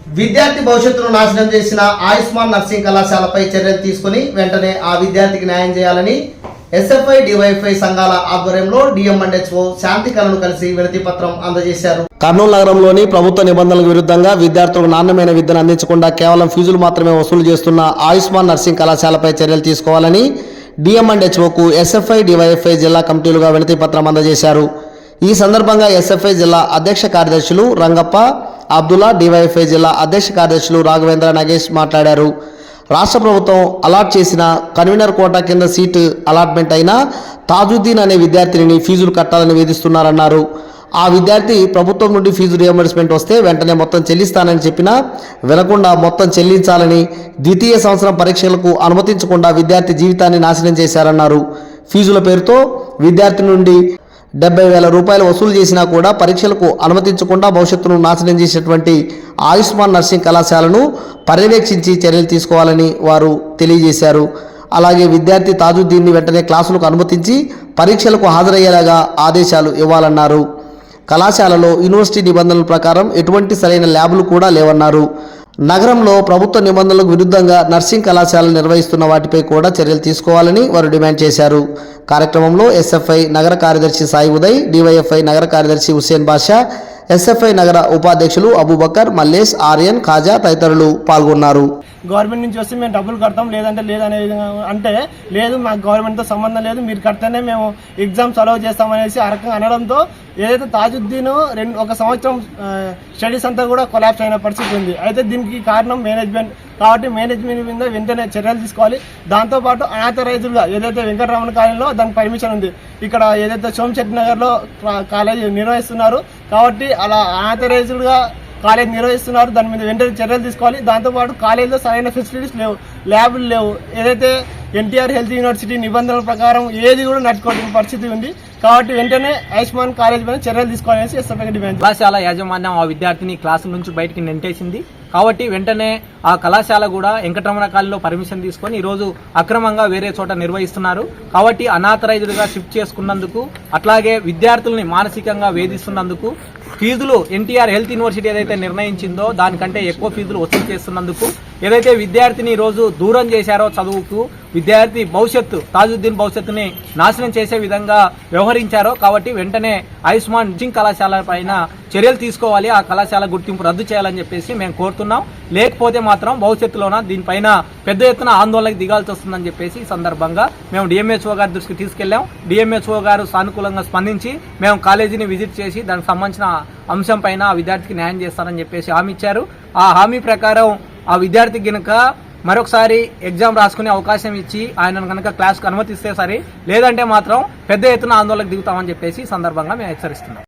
విద్యార్థి భవిష్యత్తును నాశనం చేసిన ఆయుష్మాన్ నర్సింగ్ కళాశాలపై చర్యలు తీసుకుని వెంటనే ఆ విద్యార్థికి న్యాయం చేయాలని ఎస్ఎఫ్ఐ డివైఎఫ్ఐ సంఘాల ఆధ్వర్యంలో డిఎంఎండ్హెచ్ఓ శాంతికళను కలిసి వినతి పత్రం అందజేశారు. కర్నూలు నగరంలోని ప్రభుత్వ నిబంధనలకు విరుద్ధంగా విద్యార్థులకు నాణ్యమైన విద్యను అందించకుండా కేవలం ఫీజులు మాత్రమే వసూలు చేస్తున్న ఆయుష్మాన్ నర్సింగ్ కళాశాలపై చర్యలు తీసుకోవాలని డిఎంఎండ్హెచ్ఓకు ఎస్ఎఫ్ఐ డివైఎఫ్ఐ జిల్లా కమిటీలుగా వినతి పత్రం అందజేశారు. ఈ సందర్భంగా ఎస్ఎఫ్ఐ జిల్లా అధ్యక్ష కార్యదర్శులు రంగప్ప, అబ్దుల్లా, డివైఎఫ్ఐ జిల్లా అధ్యక్ష కార్యదర్శులు రాఘవేంద్ర, నాగేష్ మాట్లాడారు. రాష్ట్ర ప్రభుత్వం అలాట్ చేసిన కన్వీనర్ కోటా కింద సీటు అలాట్మెంట్ అయిన తాజుద్దీన్ అనే విద్యార్థిని ఫీజులు కట్టాలని వేధిస్తున్నారన్నారు. ఆ విద్యార్థి ప్రభుత్వం నుండి ఫీజు రియంబర్స్మెంట్ వస్తే వెంటనే మొత్తం చెల్లిస్తానని చెప్పినా వినకుండా మొత్తం చెల్లించాలని, ద్వితీయ సంవత్సరం పరీక్షలకు అనుమతించకుండా విద్యార్థి జీవితాన్ని నాశనం చేశారన్నారు. ఫీజుల పేరుతో విద్యార్థి నుండి 70,000 రూపాయలు వసూలు చేసినా కూడా పరీక్షలకు అనుమతించకుండా భవిష్యత్తును నాశనం చేసేటువంటి ఆయుష్మాన్ నర్సింగ్ కళాశాలను పర్యవేక్షించి చర్యలు తీసుకోవాలని వారు తెలియజేశారు. అలాగే విద్యార్థి తాజుద్దీన్ని వెంటనే క్లాసులకు అనుమతించి పరీక్షలకు హాజరయ్యేలాగా ఆదేశాలు ఇవ్వాలన్నారు. కళాశాలలో యూనివర్సిటీ నిబంధనల ప్రకారం ఎటువంటి సరైన ల్యాబులు కూడా లేవన్నారు. నగరంలో ప్రభుత్వ నిబంధనలకు విరుద్ధంగా నర్సింగ్ కళాశాలలు నిర్వహిస్తున్న వాటిపై కూడా చర్యలు తీసుకోవాలని వారు డిమాండ్ చేశారు. కార్యక్రమంలో ఎస్ఎఫ్ఐ నగర కార్యదర్శి సాయి ఉదయ్, డివైఎఫ్ఐ నగర కార్యదర్శి హుస్సేన్ బాషా, ఎస్ఎఫ్ఐ నగర ఉపాధ్యక్షులు అబూబకర్, మల్లేష్, ఆర్యన్, ఖాజా తదితరులు పాల్గొన్నారు. గవర్నమెంట్ నుంచి వస్తే మేము డబ్బులు కడతాం, లేదంటే లేదనే విధంగా అంటే లేదు, మాకు గవర్నమెంట్తో సంబంధం లేదు, మీరు కడితేనే మేము ఎగ్జామ్స్ అలౌ చేస్తామనేసి ఆ రకంగా అనడంతో ఏదైతే తాజుద్దీన్ ఒక సంవత్సరం స్టడీస్ అంతా కూడా కొలాప్స్ అయిన పరిస్థితి ఉంది. అయితే దీనికి కారణం మేనేజ్మెంట్ కాబట్టి మేనేజ్మెంట్ మీద వెంటనే చర్యలు తీసుకోవాలి. దాంతోపాటు అనాథరైజ్డ్గా ఏదైతే వెంకటరమణ కాలేజీలో దానికి పర్మిషన్ ఉంది, ఇక్కడ ఏదైతే సోమశెట్టి నగర్లో కాలేజీ నిర్వహిస్తున్నారు కాబట్టి అలా అనాథరైజ్డ్గా కాలేజ్ నిర్వహిస్తున్నారు, దాని మీద వెంటనే చర్యలు తీసుకోవాలి. దాంతోపాటు కాలేజీలో సరైన ఫెసిలిటీస్ లేవు, ల్యాబులు లేవు, ఏదైతే ఎన్టీఆర్ హెల్త్ యూనివర్సిటీ నిబంధనల ప్రకారం ఏది కూడా నడుచుకోవాల్సిన పరిస్థితి ఉంది. కాబట్టి వెంటనే ఆయుష్మాన్ కాలేజ్ పైన చర్యలు తీసుకోవాలని ఎస్ఎఫ్ఐ డిమాండ్. కళాశాల యాజమాన్యం ఆ విద్యార్థిని క్లాసుల నుంచి బయటికి నెంటేసింది కాబట్టి వెంటనే ఆ కళాశాల కూడా వెంకటరమణ కాలేజీలో పర్మిషన్ తీసుకొని ఈరోజు అక్రమంగా వేరే చోట నిర్వహిస్తున్నారు. కాబట్టి అనాథరైజ్డ్గా షిఫ్ట్ చేసుకున్నందుకు, అట్లాగే విద్యార్థుల్ని మానసికంగా వేధిస్తున్నందుకు, ఫీజులు ఎన్టీఆర్ హెల్త్ యూనివర్సిటీ ఏదైతే నిర్ణయించిందో దానికంటే ఎక్కువ ఫీజులు వసూలు చేస్తున్నందుకు, ఏదైతే విద్యార్థిని రోజు దూరం చేశారో చదువుకు, విద్యార్థి భవిష్యత్తు తాజుద్దీన్ భవిష్యత్తుని నాశనం చేసే విధంగా వ్యవహరించారో కాబట్టి వెంటనే ఆయుష్మాన్ నర్సింగ్ కళాశాల పైన చర్యలు తీసుకోవాలి, ఆ కళాశాల గుర్తింపు రద్దు చేయాలని చెప్పేసి మేము కోరుతున్నాం. లేకపోతే మాత్రం భవిష్యత్తులోన దీనిపైన పెద్ద ఎత్తున ఆందోళనకు దిగాల్సి వస్తుందని చెప్పేసి ఈ సందర్భంగా మేము డిఎంహెచ్ఓ గారి దృష్టికి తీసుకెళ్లాం. డిఎంహెచ్ఓ గారు సానుకూలంగా స్పందించి మేము కాలేజీని విజిట్ చేసి దానికి సంబంధించిన అంశం పైన ఆ విద్యార్థికి న్యాయం చేస్తారని చెప్పేసి హామీ ఇచ్చారు. ఆ హామీ ప్రకారం ఆ విద్యార్థికి గనక మరొకసారి ఎగ్జామ్ రాసుకునే అవకాశం ఇచ్చి ఆయనను కనుక క్లాస్కు అనుమతిస్తే సరే, లేదంటే మాత్రం పెద్ద ఎత్తున ఆందోళనకు దిగుతామని చెప్పేసి ఈ సందర్భంగా మేము హెచ్చరిస్తున్నాం.